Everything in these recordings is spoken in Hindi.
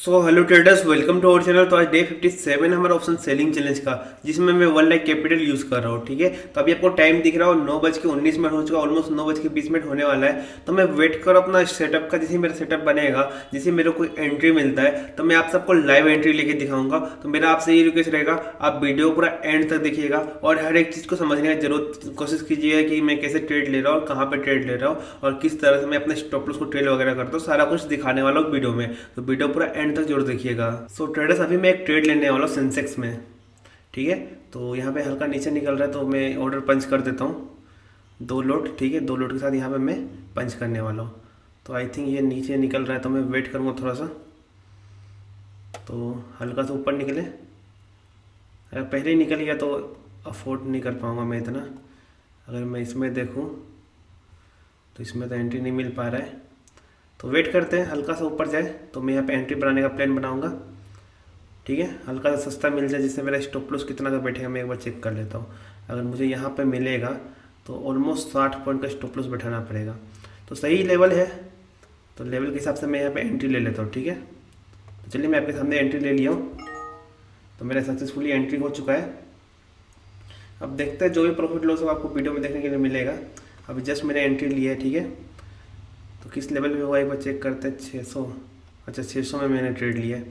So hello traders, welcome to our channel. तो आज डे 57 है हमारा ऑप्शन सेलिंग चैलेंज का, जिसमें मैं 1 लाख कैपिटल यूज कर रहा हूँ। ठीक है, तो अभी आपको टाइम दिख रहा हो 9:19 हो चुका, ऑलमोस्ट 9:20 होने वाला है। तो मैं वेट कर अपना सेटअप का, जैसे मेरा सेटअप बनेगा, जैसे मेरे को एंट्री मिलता है तो मैं आप सबको लाइव एंट्री लेके दिखाऊंगा। तो मेरा आपसे ये रिक्वेस्ट रहेगा, आप वीडियो पूरा एंड तक देखिएगा और हर एक चीज़ को समझने का जरूर कोशिश कीजिएगा कि मैं कैसे ट्रेड ले रहा हूँ, कहाँ पे ट्रेड ले रहा हूँ और किस तरह से मैं अपने स्टॉप लॉस को ट्रेड वगैरह करता हूँ। सारा कुछ दिखाने वाला हूँ वीडियो में, तो वीडियो पूरा एंड तक जरूर देखिएगा। सो ट्रेडर्स, अभी मैं एक ट्रेड लेने वाला हूँ सेंसेक्स में। ठीक है, तो यहाँ पे हल्का नीचे निकल रहा है तो मैं ऑर्डर पंच कर देता हूँ 2 लोट। ठीक है, 2 लोट के साथ यहाँ पे मैं पंच करने वाला हूँ। तो आई थिंक ये नीचे निकल रहा है तो मैं वेट करूँगा थोड़ा सा, तो हल्का सा ऊपर निकले। अगर पहले ही निकल गया तो अफोर्ड नहीं कर पाऊँगा मैं इतना। अगर मैं इसमें देखूँ तो इसमें तो एंट्री नहीं मिल पा रहा है, तो वेट करते हैं हल्का सा ऊपर जाए तो मैं यहाँ पे एंट्री बनाने का प्लान बनाऊंगा। ठीक है, हल्का सा सस्ता मिल जाए जिससे मेरा स्टॉप लॉस कितना का बैठेगा मैं एक बार चेक कर लेता हूँ। अगर मुझे यहाँ पे मिलेगा तो ऑलमोस्ट 60 पॉइंट का स्टॉप लॉस बैठाना पड़ेगा, तो सही लेवल है। तो लेवल के हिसाब से मैं यहाँ पे एंट्री ले लेता हूँ। ठीक है, तो चलिए मैं आपके सामने एंट्री ले लिया हूँ। तो मेरा सक्सेसफुली एंट्री हो चुका है। अब देखते हैं जो भी प्रॉफिट लॉस हो आपको वीडियो में देखने के लिए मिलेगा। अभी जस्ट मैंने एंट्री लिया है। ठीक है, तो किस लेवल पे हुआ एक बार चेक करते हैं। 600, अच्छा 600 में मैंने ट्रेड लिया है।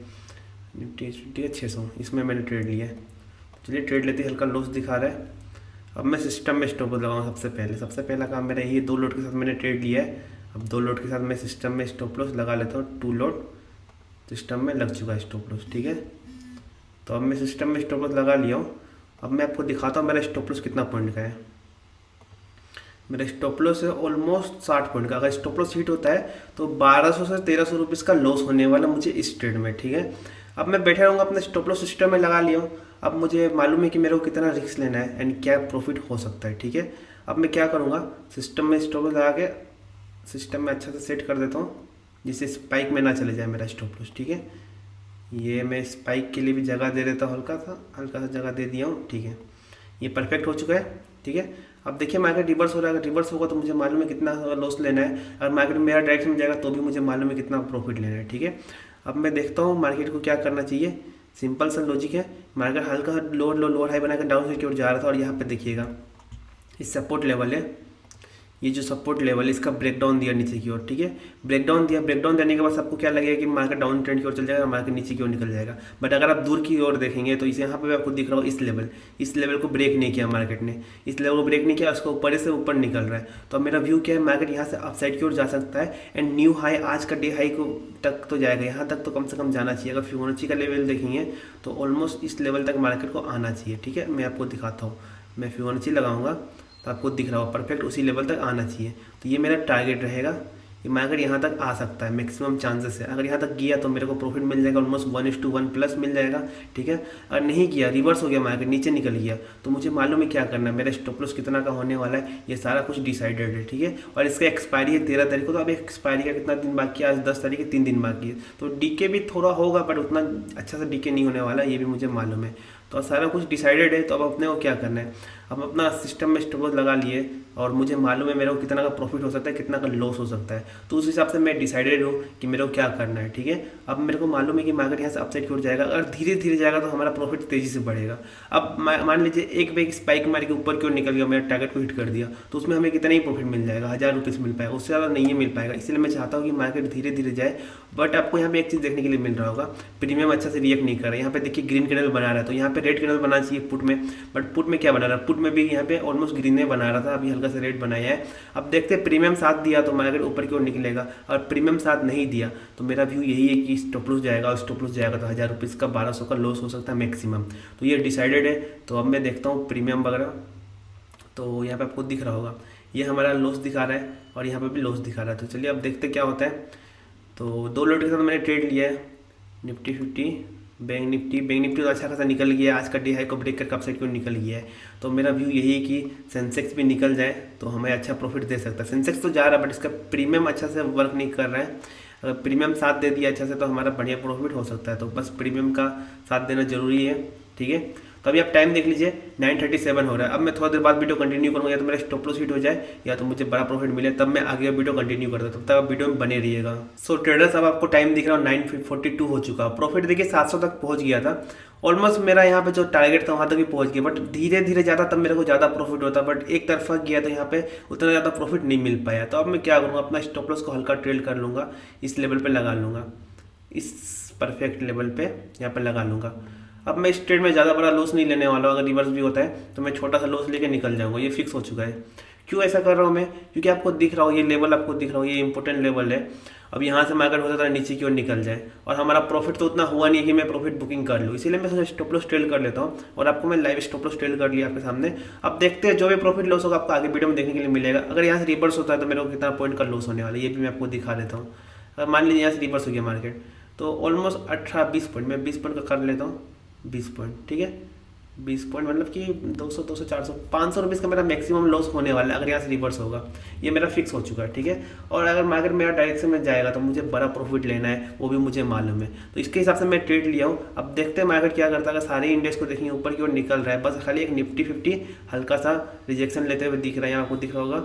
निफ्टी ठीक है 600, इसमें मैंने ट्रेड लिया है। चलिए ट्रेड लेते ही हल्का लॉस दिखा रहा है। अब मैं सिस्टम में स्टॉप लगाऊंगा। सबसे पहला काम मेरा यही 2 लोट के साथ मैंने ट्रेड लिया है। अब 2 लोट के साथ मैं सिस्टम में स्टॉप लॉस लगा लेता हूँ। 2 लोट सिस्टम में लग चुका है स्टॉप लॉस। ठीक है, तो अब मैं सिस्टम में स्टॉप लॉस लगा लिया हूँ। अब मैं आपको दिखाता हूँ मेरा स्टॉप लॉस कितना पॉइंट का है। मेरा स्टॉप लॉस है ऑलमोस्ट 60 पॉइंट का। अगर स्टॉप लॉस हिट होता है तो 1200 से 1300 रुपीज़ का लॉस होने वाला मुझे इस ट्रेड में। ठीक है, अब मैं बैठा रहूँगा, अपने स्टॉप लॉस सिस्टम में लगा लिया हूँ। अब मुझे मालूम है कि मेरे को कितना रिस्क लेना है एंड क्या प्रॉफिट हो सकता है। ठीक है, अब मैं क्या करूँगा, सिस्टम में स्टॉप लॉस लगा के सिस्टम में अच्छा से सेट कर देता हूँ जिससे स्पाइक में ना चले जाए मेरा स्टॉप लॉस। ठीक है, ये मैं स्पाइक के लिए भी जगह दे देता हूँ, हल्का सा जगह दे दिया हूँ। ठीक है, ये परफेक्ट हो चुका है। ठीक है, अब देखिए मार्केट रिवर्स हो रहा है। अगर रिवर्स होगा तो मुझे मालूम है कितना लॉस लेना है। अगर मार्केट मेरा डायरेक्शन में जाएगा तो भी मुझे मालूम है कितना प्रॉफिट लेना है। ठीक है, अब मैं देखता हूँ मार्केट को क्या करना चाहिए। सिंपल सा लॉजिक है, मार्केट हल्का लोअर लो लोअर हाई बनाकर डाउन साइड की ओर जा रहा था और यहाँ पे देखिएगा इस सपोर्ट लेवल है, ये जो सपोर्ट लेवल है इसका ब्रेकडाउन दिया नीचे की ओर। ठीक है, ब्रेकडाउन दिया, ब्रेकडाउन देने के बाद आपको क्या लगेगा कि मार्केट डाउन ट्रेंड की ओर चल जाएगा, मार्केट नीचे की ओर निकल जाएगा। बट अगर आप दूर की ओर देखेंगे तो इसे यहाँ पे आपको दिख रहा हो इस लेवल को ब्रेक नहीं किया मार्केट ने, इस लेवल को ब्रेक नहीं किया, उसका ऊपर से ऊपर निकल रहा है। तो अब मेरा व्यू क्या है, मार्केट यहाँ से अपसाइड की ओर जा सकता है एंड न्यू हाई आज का डे हाई को तक तो जाएगा, यहाँ तक तो कम से कम जाना चाहिए। अगर फिबोनाची का लेवल देखेंगे तो ऑलमोस्ट इस लेवल तक मार्केट को आना चाहिए। ठीक है, मैं आपको दिखाता हूँ, मैं फिबोनाची लगाऊंगा तो आपको दिख रहा हो परफेक्ट उसी लेवल तक आना चाहिए। तो ये मेरा टारगेट रहेगा कि मार्केट यहाँ तक आ सकता है, मैक्सिमम चांसेस है। अगर यहाँ तक गया तो मेरे को प्रॉफिट मिल जाएगा, ऑलमोस्ट 1:1 प्लस मिल जाएगा। ठीक है, अगर नहीं गया, रिवर्स हो गया, मार्केट नीचे निकल गया, तो मुझे मालूम है क्या करना है, मेरा स्टॉप लॉस कितना का होने वाला है, ये सारा कुछ डिसाइडेड है। ठीक है, और इसका एक्सपायरी है 13 तारीख को। तो अब एक्सपायरी का कितना दिन बाकी है, आज 10 तारीख है, 3 दिन बाकी है। तो डीके भी थोड़ा होगा बट उतना अच्छा सा डीके नहीं होने वाला, ये भी मुझे मालूम है। तो सारा कुछ डिसाइडेड है। तो अब अपने को क्या करना है, अब अपना सिस्टम में स्टॉप लॉस लगा लिए और मुझे मालूम है मेरे को कितना का प्रॉफिट हो सकता है, कितना का लॉस हो सकता है। तो उस हिसाब से मैं डिसाइडेड हूँ कि मेरे को क्या करना है। ठीक है, अब मेरे को मालूम है कि मार्केट यहाँ से अपसाइड की ओर जाएगा, अगर धीरे धीरे जाएगा तो हमारा प्रॉफिट तेजी से बढ़ेगा। अब मान लीजिए एक बैग स्पाइक मार के ऊपर की ओर निकल गया, मेरा टारगेट को हिट कर दिया, तो उसमें हमें कितना ही प्रॉफिट मिल जाएगा, 1000 रुपीज़ मिल पाएगा, उससे ज़्यादा नहीं मिल पाएगा। इसलिए मैं चाहता हूँ कि मार्केट धीरे धीरे जाए। बट आपको यहाँ पे एक चीज़ देखने के लिए मिल रहा होगा, प्रीमियम अच्छा से रिएक्ट नहीं कर रहा है। यहाँ पे देखिए ग्रीन कैंडल बना रहा है, तो यहाँ पे रेड कैंडल बनाना चाहिए पुट में, बट पुट में क्या बना रहा है, पुट में भी यहाँ पे ऑलमोस्ट ग्रीन ने बना रहा था, अभी हल्का सा रेड बनाया है। अब देखते हैं प्रीमियम साथ दिया तो मार्केट ऊपर की ओर निकलेगा, और प्रीमियम साथ नहीं दिया तो मेरा व्यू यही है कि स्टॉप लॉस जाएगा, और स्टॉप लॉस जाएगा तो 1000 रुपीज़ का 1200 का लॉस हो सकता है मैक्सिमम। तो ये डिसाइडेड है। तो अब मैं देखता हूँ प्रीमियम वगैरह, तो यहाँ पे आपको दिख रहा होगा ये हमारा लॉस दिखा रहा है और यहाँ पे भी लॉस दिखा रहा है। तो चलिए अब देखते क्या होता है। तो 2 लोट के साथ मैंने ट्रेड लिया है, निफ्टी 50, बैंक निफ्टी तो अच्छा खासा निकल गया, आज का डे हाई को ब्रेक करके अपसाइड को निकल गया है। तो मेरा व्यू यही है कि सेंसेक्स भी निकल जाए तो हमें अच्छा प्रॉफिट दे सकता है। सेंसेक्स तो जा रहा है बट इसका प्रीमियम अच्छा से वर्क नहीं कर रहा है। अगर प्रीमियम साथ दे दिया अच्छा से तो हमारा बढ़िया प्रॉफिट हो सकता है। तो बस प्रीमियम का साथ देना जरूरी है। ठीक है, तो अभी आप टाइम देख लीजिए 9:37 हो रहा है। अब मैं थोड़ा देर बाद वीडियो कंटिन्यू करूँगा, या तो मेरा स्टॉप लॉस हिट हो जाए या तो मुझे बड़ा प्रॉफिट मिले, तब मैं आगे वीडियो कंटिन्यू करता, तब तक आप वीडियो में बने रहिएगा। सो ट्रेडर्स, अब आपको टाइम दिख रहा है 9:42 हो चुका। प्रॉफिट देखिए 700 तक पहुंच गया था, ऑलमोस्ट मेरा यहाँ पे जो टारगेट था वहाँ तक भी पहुँच गया, बट धीरे धीरे ज़्यादा तब मेरे को ज़्यादा प्रॉफिट होता, बट एक तरफा गया तो यहाँ पे उतना ज़्यादा प्रॉफिट नहीं मिल पाया। तो अब मैं क्या करूँगा, अपना स्टॉप लॉस को हल्का ट्रेल कर लूँगा, इस लेवल पे लगा लूँगा, इस परफेक्ट लेवल पे यहाँ पे लगा लूँगा। अब मैं इस ट्रेड में ज़्यादा बड़ा लॉस नहीं लेने वाला हूँ, अगर रिवर्स भी होता है तो मैं छोटा सा लॉस लेके निकल जाऊँगा, ये फिक्स हो चुका है। क्यों ऐसा कर रहा हूँ मैं, क्योंकि आपको दिख रहा हो ये लेवल, आपको दिख रहा हो ये इंपॉर्टेंट लेवल है। अब यहाँ से मार्केट हो सकता है नीचे की ओर निकल जाए, और हमारा प्रॉफिट तो उतना हुआ नहीं कि मैं प्रॉफिट बुकिंग कर लूँ, इसीलिए मैं स्टॉप लॉस ट्रेल कर लेता हूँ। और आपको मैं लाइव स्टॉप लॉस ट्रेल कर लिया आपके सामने। अब देखते हैं जो भी प्रॉफिट लॉस होगा आपको आगे वीडियो में देखने के लिए मिलेगा। अगर यहाँ से रिवर्स होता है तो मेरे को कितना पॉइंट का लॉस होने वाला है ये भी मैं आपको दिखा देता हूँ। अगर मान लीजिए यहाँ से रिवर्स हो गया मार्केट, तो ऑलमोस्ट 18-20 पॉइंट, मैं 20 पॉइंट का कर लेता हूँ, 20 पॉइंट, ठीक है। 20 पॉइंट मतलब कि 200, 200, 400, 500 रुपीज़ का मेरा मैक्सिमम लॉस होने वाला है अगर यहाँ से रिवर्स होगा, ये मेरा फिक्स हो चुका है, ठीक है। और अगर मार्केट मेरा डायरेक्शन में जाएगा तो मुझे बड़ा प्रॉफिट लेना है, वो भी मुझे मालूम है, तो इसके हिसाब से मैं ट्रेड लिया हूँ। अब देखते हैं मार्केट क्या करता है। अगर सारे इंडेक्स को देखेंगे ऊपर की ओर निकल रहा है, बस खाली एक निफ्टी 50 हल्का सा रिजेक्शन लेते हुए दिख रहा है, यहाँ आपको दिख रहा होगा,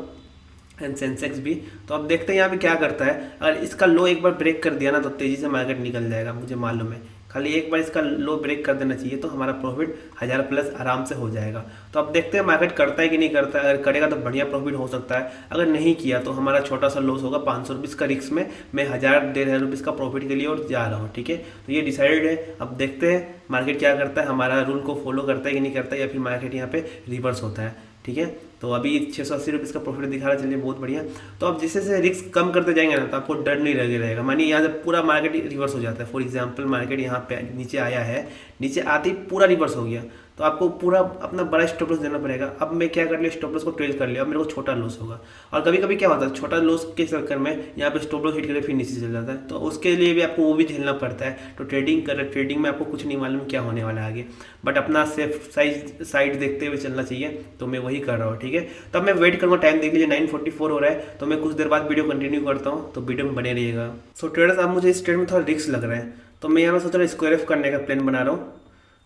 एंड सेंसेक्स भी। तो अब देखते हैं यहाँ पे क्या करता है। अगर इसका लो एक बार ब्रेक कर दिया ना तो तेज़ी से मार्केट निकल जाएगा, मुझे मालूम है। खाली एक बार इसका लो ब्रेक कर देना चाहिए तो हमारा प्रॉफिट 1000 प्लस आराम से हो जाएगा। तो अब देखते हैं मार्केट करता है कि नहीं करता है। अगर करेगा तो बढ़िया प्रॉफिट हो सकता है, अगर नहीं किया तो हमारा छोटा सा लॉस होगा 500 रुपीज़ का रिस्क में। मैं 1000-1500 रुपीज़ का प्रॉफिट के लिए और जा रहा हूँ, ठीक है। तो ये डिसाइडेड है। अब देखते हैं मार्केट क्या करता है, हमारा रूल को फॉलो करता है कि नहीं करता है, या फिर मार्केट यहाँ पे रिवर्स होता है, ठीक है। तो अभी 680 रुपीज़ का प्रॉफिट दिखा रहा है, चलिए बहुत बढ़िया। तो अब जैसे जैसे रिस्क कम करते जाएंगे ना तो आपको डर नहीं लगे रहेगा। मानिए यहाँ से पूरा मार्केट रिवर्स हो जाता है, फॉर एग्जांपल मार्केट यहाँ पे नीचे आया है, नीचे आते ही पूरा रिवर्स हो गया, तो आपको पूरा अपना बड़ा स्टॉप लॉस देना पड़ेगा। अब मैं क्या कर लिया, स्टॉप लॉस को ट्रेल कर लिया, अब मेरे को छोटा लॉस होगा। और कभी कभी क्या होता है, छोटा लॉस के चक्कर में यहाँ पे स्टॉप लॉस हिट करके फिर नीचे चल जाता है, तो उसके लिए भी आपको वो भी झेलना पड़ता है। तो ट्रेडिंग में आपको कुछ नहीं मालूम क्या होने वाला है आगे, बट अपना सेफ साइड देखते हुए चलना चाहिए, तो मैं वही कर रहा हूँ, ठीक है। तब मैं वेट करूँगा, टाइम देख लीजिए 9:44 हो रहा है, तो मैं कुछ देर बाद वीडियो कंटिन्यू करता हूँ, तो वीडियो में बने रहिएगा। सो ट्रेडर्स, अब मुझे इस ट्रेड में थोड़ा रिस्क लग रहा है, तो मैं यहाँ पे सोच रहा हूँ स्क्वायर एफ करने का प्लान बना रहा हूँ।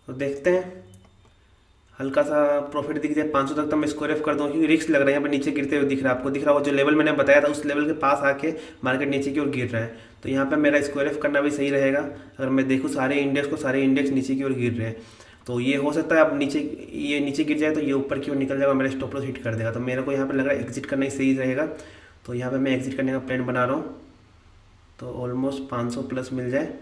तो देखते हैं, हल्का सा प्रॉफिट दिख जाए 500 तक तो मैं स्क्वायर एफ कर दूँ, क्योंकि रिस्क लग रहा है। यहाँ पे नीचे गिरते हुए दिख रहा है, आपको दिख रहा होगा जो लेवल मैंने बताया था उस लेवल के पास आके मार्केट नीचे की ओर गिर रहा है, तो यहाँ पे मेरा स्क्वायर एफ करना भी सही रहेगा। अगर मैं देखूँ सारे इंडेक्स नीचे की ओर गिर रहे हैं, तो ये हो सकता है अब ये नीचे गिर जाए तो ये ऊपर की ओर निकल जाएगा, मेरा स्टॉप लॉस हिट कर देगा। तो मेरे को यहाँ पे लग रहा है एग्जिट करना ही सही रहेगा, तो यहाँ पे मैं एग्जिट करने का प्लान बना रहा हूँ। तो ऑलमोस्ट 500 प्लस मिल जाए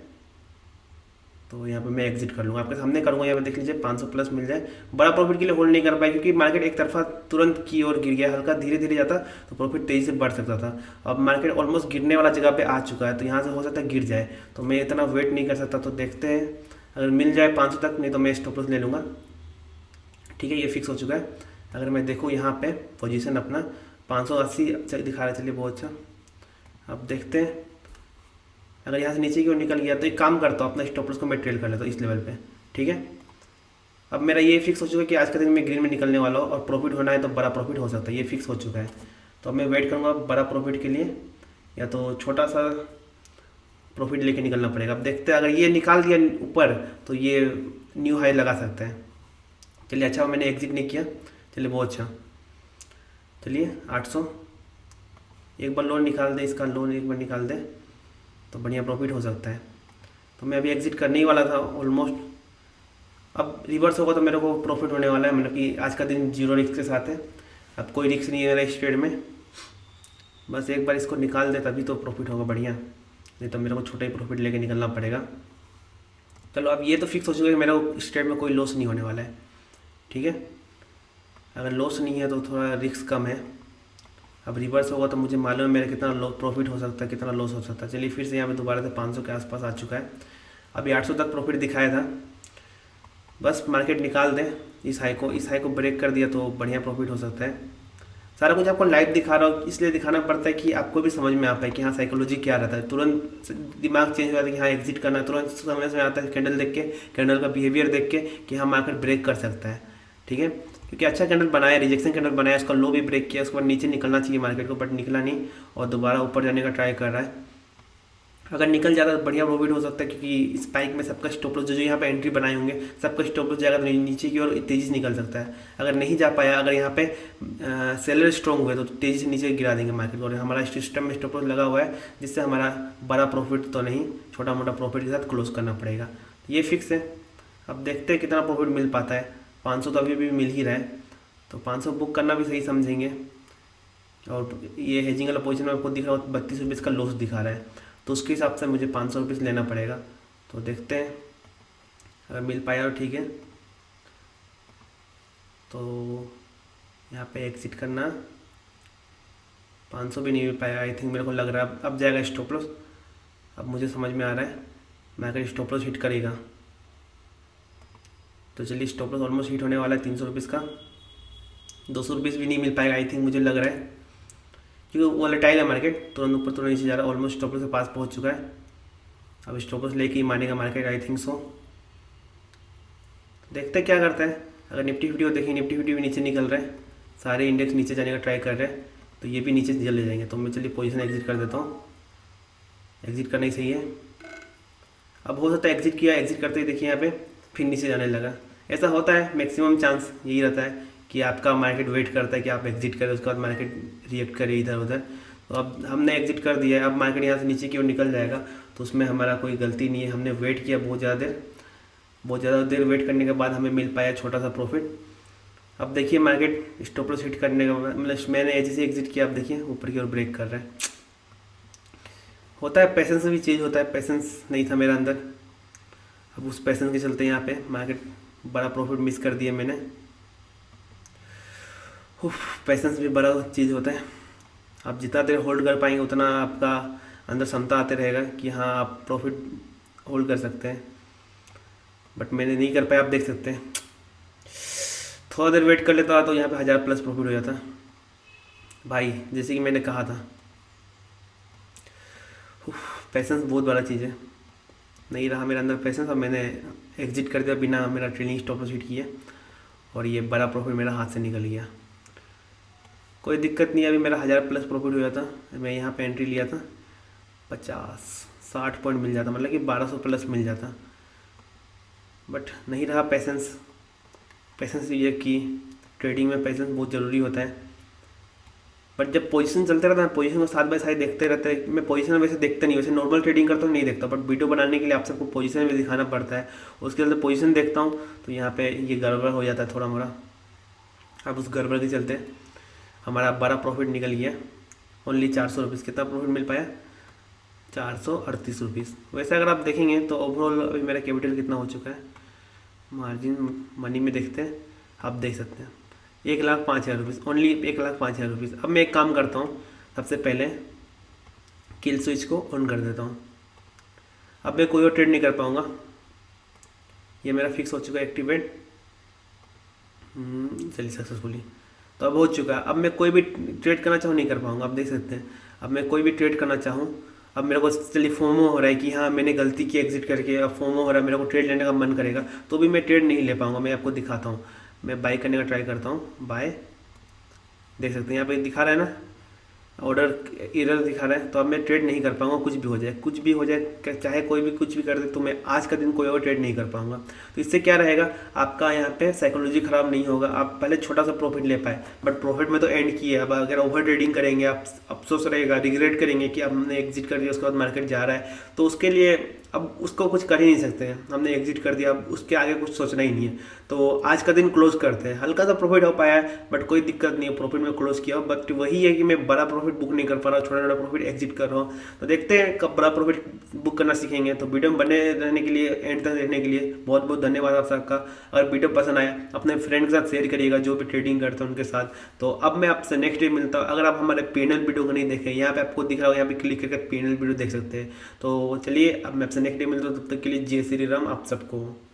तो यहाँ पे मैं एग्जिट कर लूँगा, आपके सामने करूँगा। यहाँ पे देख लीजिए 500 प्लस मिल जाए, बड़ा प्रॉफिट के लिए होल्ड नहीं कर पाए, क्योंकि मार्केट एक तरफा तुरंत की ओर गिर गया, हल्का धीरे धीरे जाता तो प्रॉफिट तेज़ी से बढ़ सकता था। अब मार्केट ऑलमोस्ट गिरने वाला जगह पे आ चुका है, तो यहाँ से हो सकता है गिर जाए, तो मैं इतना वेट नहीं कर सकता। तो देखते हैं, अगर मिल जाए 500 तक, नहीं तो मैं स्टॉप लॉस ले लूँगा, ठीक है। ये फिक्स हो चुका है। अगर मैं देखूँ यहाँ पे पोजीशन अपना 580 दिखा रहा है, चलिए बहुत अच्छा। अब देखते हैं, अगर यहाँ से नीचे की ओर निकल गया तो एक काम करता हूँ, अपना स्टॉप लॉस को मैं ट्रेल कर लेता हूँ इस लेवल पे, ठीक है। अब मेरा ये फिक्स हो चुका है कि आज के दिन मैं ग्रीन में निकलने वाला हूँ, और प्रॉफिट होना है तो बड़ा प्रॉफिट हो सकता है, ये फिक्स हो चुका है। तो अब मैं वेट करूँगा बड़ा प्रॉफिट के लिए, या तो छोटा सा प्रॉफिट लेके निकलना पड़ेगा। अब देखते हैं, अगर ये निकाल दिया ऊपर तो ये न्यू हाई लगा सकता है। चलिए अच्छा, मैंने एग्जिट नहीं किया, चलिए बहुत अच्छा। चलिए 800 एक बार लोन निकाल दे, इसका लोन एक बार निकाल दे तो बढ़िया प्रॉफिट हो सकता है। तो मैं अभी एग्जिट करने ही वाला था ऑलमोस्ट। अब रिवर्स होगा तो मेरे को प्रॉफिट होने वाला है, मतलब कि आज का दिन जीरो रिस्क के साथ है। अब कोई रिस्क नहीं है इस ट्रेड में, बस एक बार इसको निकाल दे तभी तो प्रॉफिट होगा बढ़िया, नहीं तो मेरे को छोटा ही प्रॉफिट लेके निकलना पड़ेगा। चलो अब ये तो फिक्स हो चुका है कि मेरा इस ट्रेड में कोई लॉस नहीं होने वाला है, ठीक है। अगर लॉस नहीं है तो थोड़ा रिस्क कम है। अब रिवर्स होगा तो मुझे मालूम है मेरा कितना प्रॉफिट हो सकता है, कितना लॉस हो सकता है। चलिए फिर से यहाँ पे दोबारा से 500 के आसपास आ चुका है। अभी 800 तक प्रॉफिट दिखाया था, बस मार्केट निकाल दें इस हाई को ब्रेक कर दिया तो बढ़िया प्रॉफिट हो सकता है। सारा कुछ आपको लाइव दिखा रहा हूँ, इसलिए दिखाना पड़ता है कि आपको भी समझ में आ पाए कि हाँ साइकोलॉजी क्या रहता है। तुरंत दिमाग चेंज हो जाता है कि हाँ एग्जिट करना है, तुरंत समझ में आता है कैंडल देख के, कैंडल का बिहेवियर देख के कि हाँ मार्केट ब्रेक कर सकता है, ठीक है। क्योंकि अच्छा कैंडल बनाया, रिजेक्शन कैंडल बनाया, उसका लो भी ब्रेक किया, उसके बाद नीचे निकलना चाहिए मार्केट को, बट निकला नहीं और दोबारा ऊपर जाने का ट्राई कर रहा है। अगर निकल जाता तो बढ़िया प्रॉफिट हो सकता है, क्योंकि स्पाइक में सबका स्टॉप लॉस जो यहाँ पे एंट्री बनाए होंगे सबका स्टॉप लॉस जाएगा तो नीचे की ओर तेज़ी से निकल सकता है। अगर नहीं जा पाया, अगर यहाँ पे सेलर स्ट्रॉन्ग हुए तो तेज़ी से नीचे गिरा देंगे मार्केट को, और हमारा सिस्टम में स्टॉप लॉस लगा हुआ है, जिससे हमारा बड़ा प्रॉफिट तो नहीं, छोटा मोटा प्रॉफिट के साथ क्लोज करना पड़ेगा। ये फिक्स है। अब देखते हैं कितना प्रॉफिट मिल पाता है। 500 तो अभी भी मिल ही रहा है, तो 500 बुक करना भी सही समझेंगे। और ये हेजिंग वाला पोजीशन में आपको दिख रहा है 32 रुपीज़ का लॉस दिखा रहा है, तो उसके हिसाब से मुझे 500 रुपीज़ लेना पड़ेगा। तो देखते हैं अगर मिल पाया तो ठीक है। तो यहाँ पे एग्जिट करना, 500 भी नहीं मिल पाया आई थिंक, मेरे को लग रहा है अब जाएगा स्टॉप लॉस। अब मुझे समझ में आ रहा है मैं अगर स्टॉप लॉस हिट करेगा तो चलिए स्टॉप लॉस ऑलमोस्ट हिट होने वाला है 300 रुपीज़ का। 200 रुपीज़ भी नहीं मिल पाएगा आई थिंक, मुझे लग रहा है, क्योंकि वॉलेटाइल है मार्केट, तुरंत ऊपर तुरंत नीचे जा रहा है। ऑलमोस्ट स्टॉप लॉस के पास पहुंच चुका है। अब स्टॉप लॉस लेके ही मानेगा मार्केट आई थिंक सो। देखते हैं क्या करता है। अगर निफ्टी 50 को देखिए, निफ्टी 50 भी नीचे निकल रहे हैं, सारे इंडेक्स नीचे जाने का ट्राई कर रहे हैं, तो ये भी नीचे चले जाएंगे। तो मैं चलिए पोजीशन एग्जिट कर देता हूँ, एग्जिट करना ही सही है। अब हो सकता है एग्जिट किया, एग्जिट करते ही देखिए यहाँ पे फिर नीचे जाने लगा। ऐसा होता है, मैक्सिमम चांस यही रहता है कि आपका मार्केट वेट करता है कि आप एग्जिट करें, उसके बाद मार्केट रिएक्ट करे इधर उधर। तो अब हमने एग्जिट कर दिया है, अब मार्केट यहाँ से नीचे की ओर निकल जाएगा, तो उसमें हमारा कोई गलती नहीं है। हमने वेट किया बहुत ज़्यादा देर वेट करने के बाद हमें मिल पाया छोटा सा प्रॉफिट। अब देखिए मार्केट स्टॉप लॉस हिट करने का मतलब मैंने ऐसे से एग्जिट किया, अब देखिए ऊपर की ओर ब्रेक कर रहा है। होता है, पैसेंस भी चीज़ होता है, पैसेंस नहीं था मेरा अंदर। अब उस पैसेंस के चलते यहाँ पे मार्केट बड़ा प्रॉफिट मिस कर दिया मैंने। पैसेंस भी बड़ा चीज़ होता है। आप जितना देर होल्ड कर पाएंगे उतना आपका अंदर क्षमता आते रहेगा कि हाँ आप प्रॉफिट होल्ड कर सकते हैं, बट मैंने नहीं कर पाया। आप देख सकते हैं थोड़ा देर वेट कर लेता तो यहाँ पे 1000 प्लस प्रॉफिट हो जाता भाई, जैसे कि मैंने कहा था। पैसेंस बहुत बड़ा चीज़ है, नहीं रहा मेरे अंदर पैसेंस, अब मैंने एग्जिट कर दिया बिना मेरा ट्रेलिंग स्टॉप लॉस हिट किए, और ये बड़ा प्रॉफिट मेरा हाथ से निकल गया। कोई दिक्कत नहीं, अभी मेरा 1000 प्लस प्रॉफिट हो जाता। मैं यहाँ पे एंट्री लिया था 50-60 पॉइंट मिल जाता, मतलब कि 1200 प्लस मिल जाता, बट नहीं रहा पैसेंस। पैसेंस ये कि ट्रेडिंग में पैसेंस बहुत ज़रूरी होता है। बट जब पोजीशन चलते रहता है, पोजीशन को साथ बाय साथ देखते रहते हैं। मैं पोजीशन वैसे देखता नहीं, वैसे नॉर्मल ट्रेडिंग करता हूँ नहीं देखता, बट वीडियो बनाने के लिए आप सबको पोजीशन भी दिखाना पड़ता है, उसके चलते पोजीशन देखता हूँ। तो यहाँ पे ये गड़बड़ हो जाता है थोड़ा मोड़ा। अब उस गड़बड़ के चलते हमारा बड़ा प्रॉफिट निकल गया, ओनली 400 रुपीज़। कितना प्रॉफिट मिल पाया? 438 रुपीज़। वैसे अगर आप देखेंगे तो ओवरऑल अभी मेरा कैपिटल कितना हो चुका है, मार्जिन मनी में देखते हैं, आप देख सकते हैं 1,05,000 रुपीज़, ओनली 1,05,000 रुपीज़। अब मैं एक काम करता हूँ, सबसे पहले किल स्विच को ऑन कर देता हूँ। अब मैं कोई और ट्रेड नहीं कर पाऊँगा, ये मेरा फिक्स हो चुका है एक्टिवेट। चलिए सक्सेसफुली, तो अब हो चुका है। अब मैं कोई भी ट्रेड करना चाहूँ नहीं कर पाऊँगा, आप देख सकते हैं। अब मैं कोई भी ट्रेड करना चाहूँ, अब मेरे को चलिए फोमो हो रहा है कि हाँ मैंने गलती की एग्जिट करके, अब फोमो हो रहा है, मेरे को ट्रेड लेने का मन करेगा तो भी मैं ट्रेड नहीं ले पाऊँगा। मैं आपको दिखाता हूँ, मैं बाय करने का ट्राई करता हूँ, बाय। देख सकते हैं यहाँ पे दिखा रहा है ना, ऑर्डर एरर दिखा रहा है, तो अब मैं ट्रेड नहीं कर पाऊंगा। कुछ भी हो जाए, कुछ भी हो जाए, चाहे कोई भी कुछ भी कर दे, तो मैं आज का दिन कोई और ट्रेड नहीं कर पाऊंगा। तो इससे क्या रहेगा, आपका यहाँ पे साइकोलॉजी खराब नहीं होगा। आप पहले छोटा सा प्रॉफिट ले पाए, बट प्रॉफिट में तो एंड किए। अब अगर ओवर ट्रेडिंग करेंगे, आप अफसोस रहेगा, रिग्रेट करेंगे कि अब हमने एग्जिट कर दिया, उसके बाद मार्केट जा रहा है, तो उसके लिए अब उसको कुछ कर ही नहीं सकते हैं। हमने एग्जिट कर दिया, अब उसके आगे कुछ सोचना ही नहीं है। तो आज का दिन क्लोज करते हैं। हल्का सा प्रॉफिट हो पाया है, बट कोई दिक्कत नहीं है, प्रॉफिट में क्लोज किया। बट वही है कि मैं बड़ा प्रॉफिट बुक नहीं कर पा रहा, छोटा छोटा प्रॉफिट एग्जिट कर रहा हूँ। तो देखते हैं कब बड़ा प्रॉफिट बुक करना सीखेंगे। तो वीडियो में बने रहने के लिए, एंड तक रहने के लिए बहुत बहुत धन्यवाद आप सबका। अगर वीडियो पसंद आया, अपने फ्रेंड के साथ शेयर करिएगा जो भी ट्रेडिंग करते हैं उनके साथ। तो अब मैं आपसे नेक्स्ट डे मिलता हूँ। अगर आप हमारे पैनल वीडियो को नहीं देखें, यहाँ पे आपको दिख रहा हो, यहाँ पे क्लिक करके पैनल वीडियो देख सकते हैं। तो चलिए अब मैं आपसे नेक्स्ट डे मिलता हूँ, तब तक के लिए जय श्री राम आप सबको।